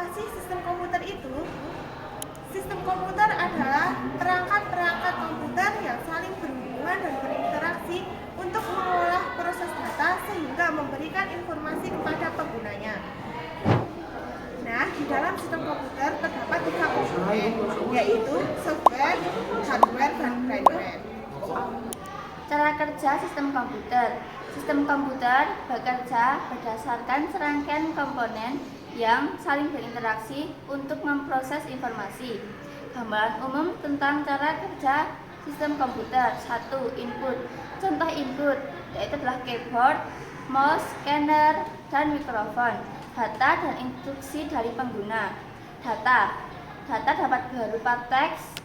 Apa sih sistem komputer itu? Sistem komputer adalah perangkat-perangkat komputer yang saling berhubungan dan berinteraksi untuk mengolah proses data sehingga memberikan informasi kepada penggunanya. Nah, di dalam sistem komputer terdapat 3 komponen, yaitu software, hardware, dan firmware. Cara kerja sistem komputer. Sistem komputer bekerja berdasarkan serangkaian komponen yang saling berinteraksi untuk memproses informasi. Gambaran umum tentang cara kerja sistem komputer. 1. Input. Contoh input yaitu adalah keyboard, mouse, scanner, dan mikrofon. Data dan instruksi dari pengguna. Data dapat berupa teks,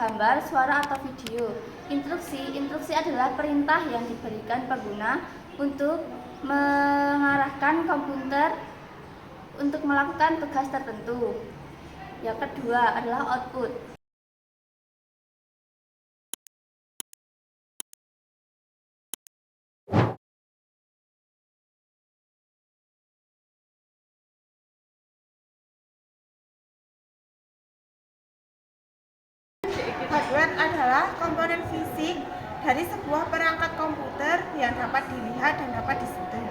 gambar, suara, atau video. Instruksi adalah perintah yang diberikan pengguna untuk mengarahkan komputer untuk melakukan tugas tertentu. Yang kedua adalah output. Hardware adalah komponen fisik dari sebuah perangkat komputer yang dapat dilihat dan dapat disentuh.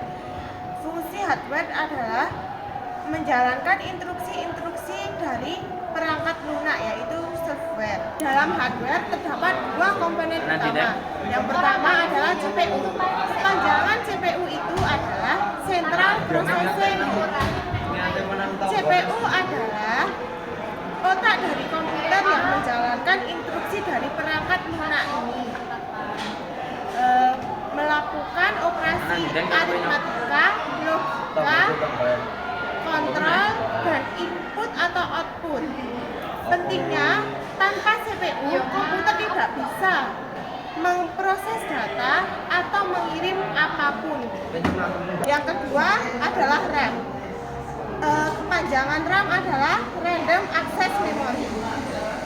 Fungsi hardware adalah menjalankan instruksi-instruksi dari perangkat lunak, yaitu software. Dalam hardware terdapat 2 komponen utama. Yang pertama adalah CPU. Kepanjangan CPU itu adalah Central Processing Unit. CPU adalah otak dari komputer yang menjalankan instruksi dari perangkat lunak ini, melakukan operasi aritmatika, logika, kontrol, dan input atau output. Pentingnya, tanpa CPU, komputer tidak bisa memproses data atau mengirim apapun. Yang kedua adalah RAM. Kepanjangan RAM adalah Random Access Memory.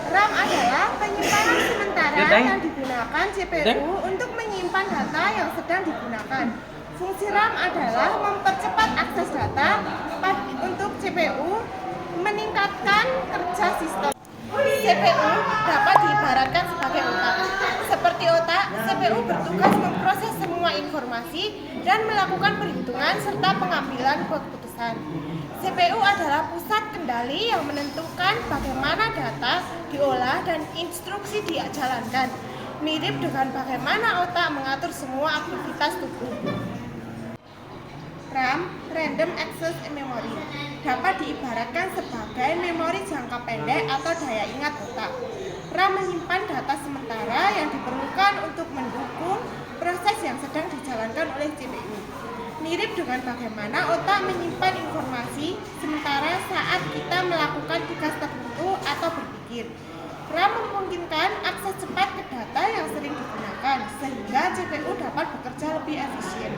RAM adalah penyimpanan sementara yang digunakan CPU untuk menyimpan data yang sedang digunakan. Fungsi RAM adalah mempercepat akses data untuk CPU, meningkatkan kerja sistem. CPU dapat diibaratkan sebagai otak. Seperti otak, CPU bertugas memproses semua informasi dan melakukan perhitungan serta pengambilan keputusan. CPU adalah pusat kendali yang menentukan bagaimana data diolah dan instruksi dijalankan. Mirip dengan bagaimana otak mengatur semua aktivitas tubuh. RAM, Random Access Memory, dapat diibaratkan sebagai memori jangka pendek atau daya ingat otak. RAM menyimpan data sementara yang diperlukan untuk mendukung proses yang sedang dijalankan oleh CPU. Mirip dengan bagaimana otak menyimpan informasi sementara saat kita melakukan tugas tertentu atau berpikir. RAM memungkinkan akses cepat ke data yang sering digunakan, sehingga CPU dapat bekerja lebih efisien.